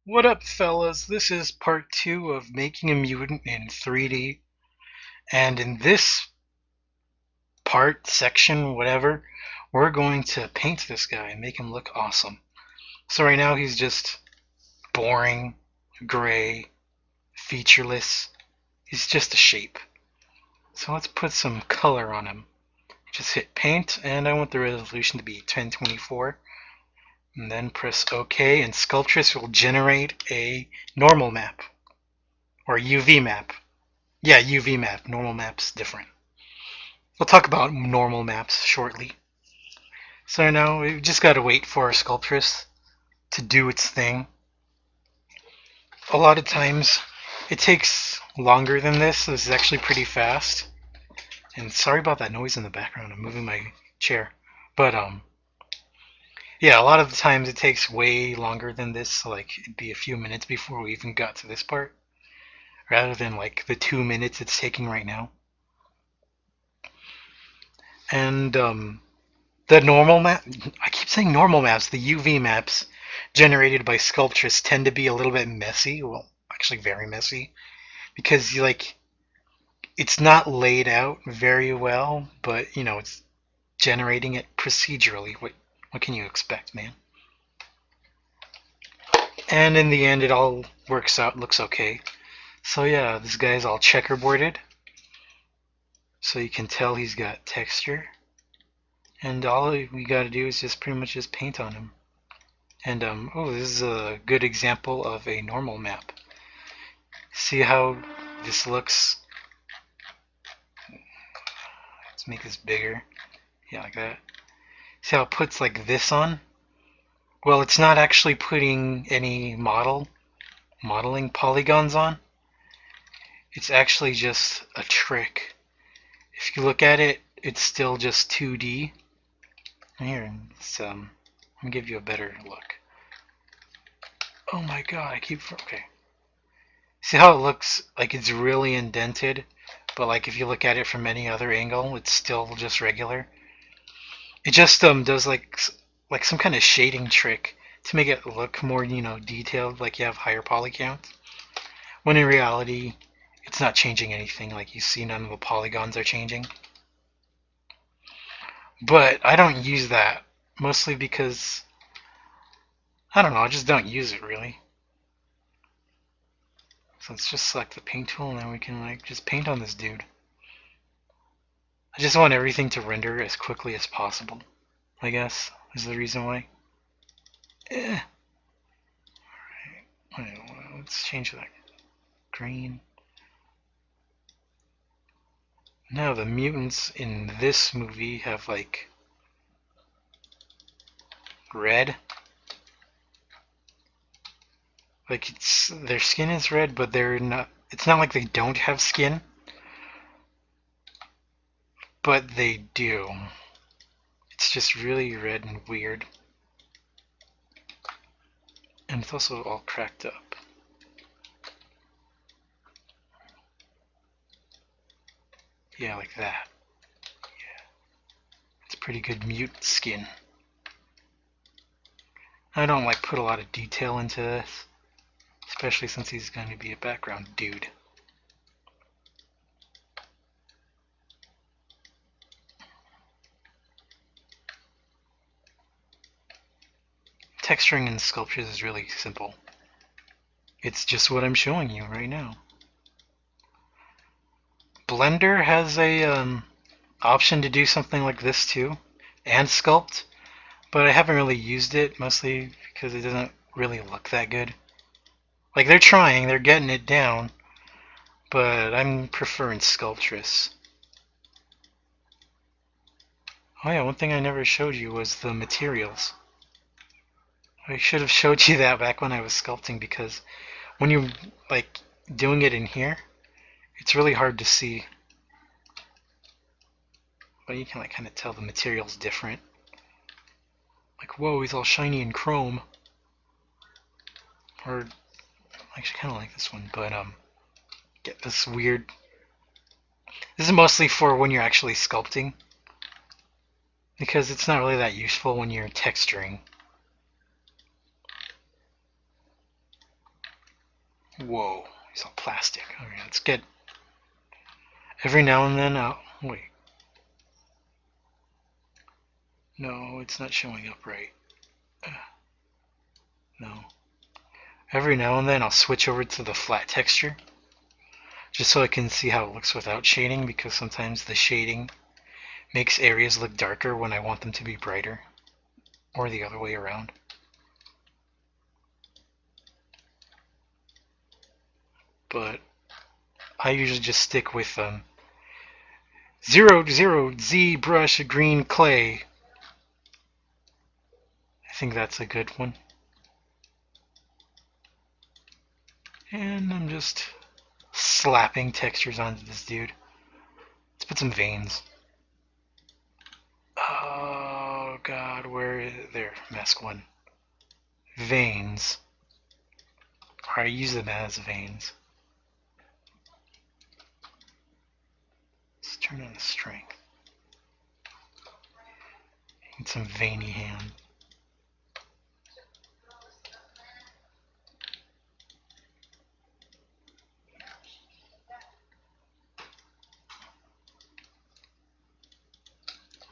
What up, fellas? This is part 2 of making a mutant in 3D. And in this section, whatever, we're going to paint this guy and make him look awesome. So right now he's just boring, gray, featureless. He's just a shape. So let's put some color on him. Just hit paint, and I want the resolution to be 1024. And then press OK, and Sculptress will generate a normal map, or UV map. Yeah, UV map. Normal map's different. We'll talk about normal maps shortly. So now we've just got to wait for our Sculptress to do its thing. A lot of times it takes longer than this. So this is actually pretty fast. And sorry about that noise in the background. I'm moving my chair. But yeah, a lot of the times it takes way longer than this. So like it'd be a few minutes before we even got to this part, rather than like the 2 minutes it's taking right now. And the normal map, I keep saying normal maps, the UV maps generated by Sculptress tend to be a little bit messy. Well, actually very messy, because it's not laid out very well, but it's generating it procedurally. What can you expect, man? And in the end, it all works out, looks okay. So yeah, this guy's all checkerboarded, so you can tell he's got texture. And all we gotta do is just pretty much just paint on him. And oh, this is a good example of a normal map. See how this looks? Let's make this bigger. Yeah, like that. See how it puts like this on? Well, it's not actually putting any modeling polygons on. It's actually just a trick. If you look at it, it's still just 2D. Here, let me give you a better look. Oh my god, okay. See how it looks like it's really indented, but like if you look at it from any other angle, it's still just regular. It just does like some kind of shading trick to make it look more, detailed, like you have higher poly count. When in reality, it's not changing anything. Like you see, none of the polygons are changing. But I don't use that, mostly because I don't know, I just don't use it really. So let's just select the paint tool, and then we can like just paint on this dude. I just want everything to render as quickly as possible, I guess, is the reason why. Alright, let's change that. Green. Now the mutants in this movie have like red. Like their skin is red, but they're not. It's not like they don't have skin, but they do. It's just really red and weird, and it's also all cracked up. Yeah, like that. Yeah, it's pretty good mutant skin. I don't like put a lot of detail into this, especially since he's going to be a background dude. Texturing in sculptures is really simple. It's just what I'm showing you right now. Blender has a option to do something like this too, and sculpt, but I haven't really used it, mostly because it doesn't really look that good. Like they're trying, they're getting it down, but I'm preferring Sculptress. Oh yeah, one thing I never showed you was the materials. I should have showed you that back when I was sculpting, because when you're like doing it in here, it's really hard to see. But you can like kind of tell the material's different. Like, whoa, he's all shiny and chrome. Or I actually kind of like this one, but get this weird. This is mostly for when you're actually sculpting, because it's not really that useful when you're texturing. Whoa, he's all plastic. Okay, that's good. Every now and then I'll... Wait. No, it's not showing up right. No. Every now and then I'll switch over to the flat texture, just so I can see how it looks without shading, because sometimes the shading makes areas look darker when I want them to be brighter, or the other way around. But I usually just stick with 00 Z brush green clay. I think that's a good one. And I'm just slapping textures onto this dude. Let's put some veins. Oh god, where is there? Mask one. Veins. Or I use them as veins. Let's turn on the strength. Need some veiny hand.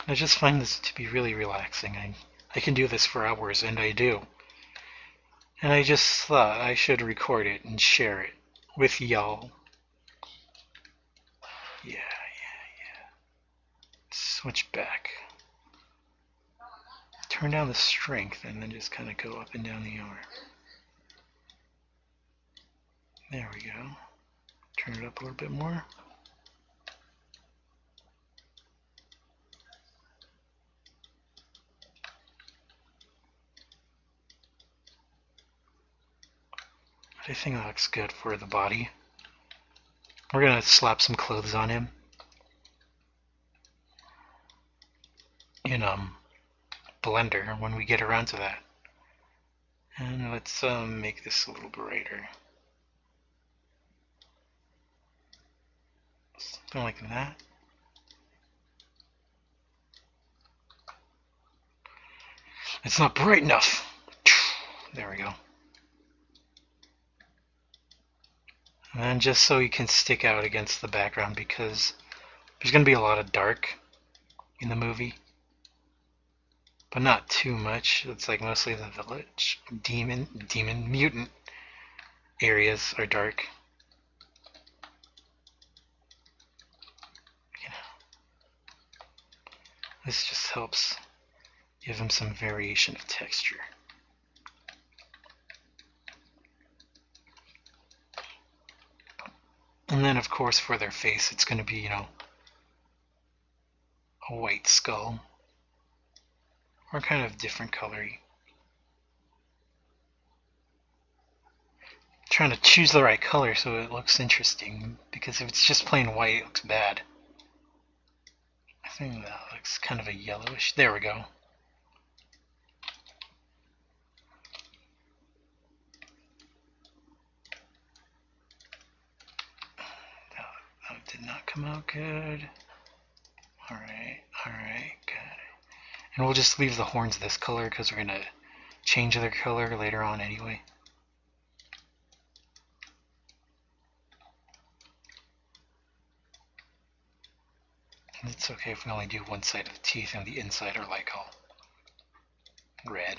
I just find this to be really relaxing. I can do this for hours, and I do. And I just thought I should record it and share it with y'all. Yeah. Switch back. Turn down the strength and then just kind of go up and down the arm. There we go. Turn it up a little bit more. I think that looks good for the body. We're going to slap some clothes on him. In Blender when we get around to that. And let's make this a little brighter. Something like that. It's not bright enough. There we go. And then just so you can stick out against the background, because there's going to be a lot of dark in the movie. But not too much. It's like mostly the village. Mutant areas are dark. This just helps give them some variation of texture. And then, of course, for their face, it's going to be, a white skull. Or kind of different colory. Trying to choose the right color so it looks interesting, because if it's just plain white, it looks bad. I think that looks kind of a yellowish. There we go. That did not come out good. Alright, good. And we'll just leave the horns this color because we're going to change their color later on anyway. And it's okay if we only do one side of the teeth and the inside are like all red.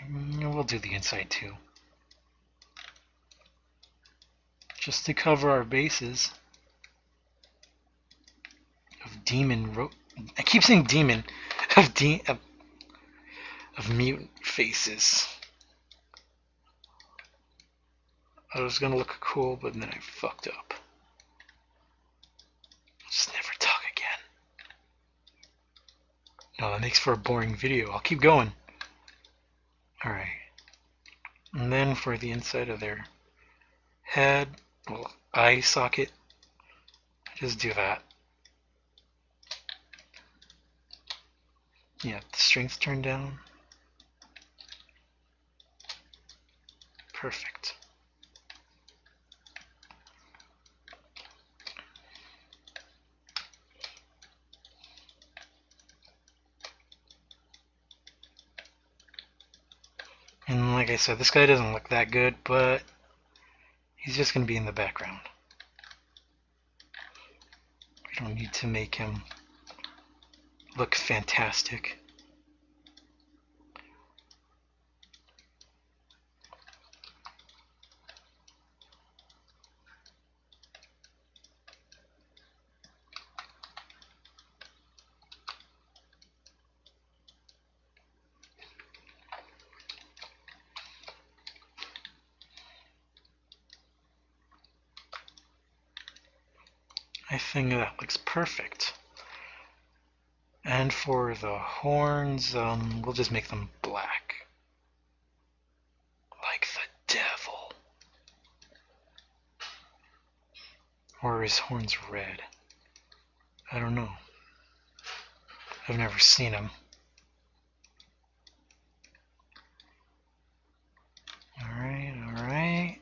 And we'll do the inside too. Just to cover our bases of I keep saying demon. Of mutant faces. I was gonna look cool, but then I fucked up. I'll just never talk again. No, that makes for a boring video. I'll keep going. Alright. And then for the inside of their head, well, eye socket, just do that. Yeah, the strength turned down. Perfect. And like I said, this guy doesn't look that good, but he's just going to be in the background. We don't need to make him look fantastic. I think that looks perfect. And for the horns, we'll just make them black. Like the devil. Or his horns red? I don't know. I've never seen him. Alright, alright.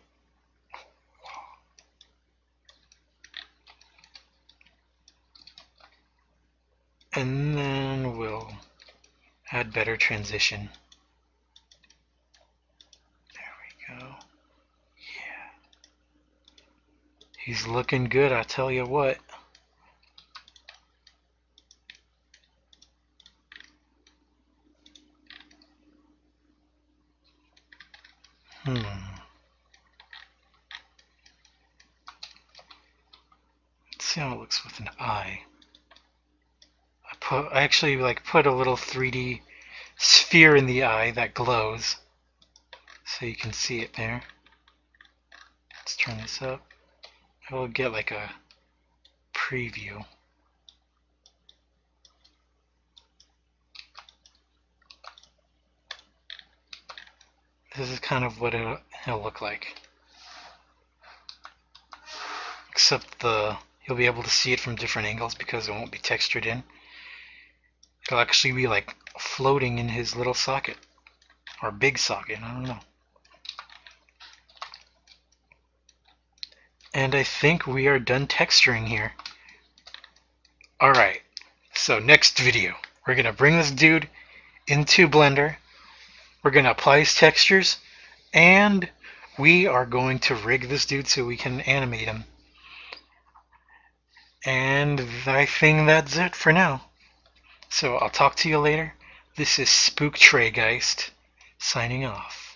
And then we'll add better transition. There we go. Yeah. He's looking good, I tell you what. Let's see how it looks with an eye. I actually put a little 3D sphere in the eye that glows, so you can see it there. Let's turn this up. I will get like a preview. This is kind of what it'll look like. Except you'll be able to see it from different angles because it won't be textured in. It'll actually be like floating in his little socket. Or big socket, I don't know. And I think we are done texturing here. Alright, so next video, we're going to bring this dude into Blender. We're going to apply his textures. And we are going to rig this dude so we can animate him. And I think that's it for now. So I'll talk to you later. This is Spook Treygeist signing off.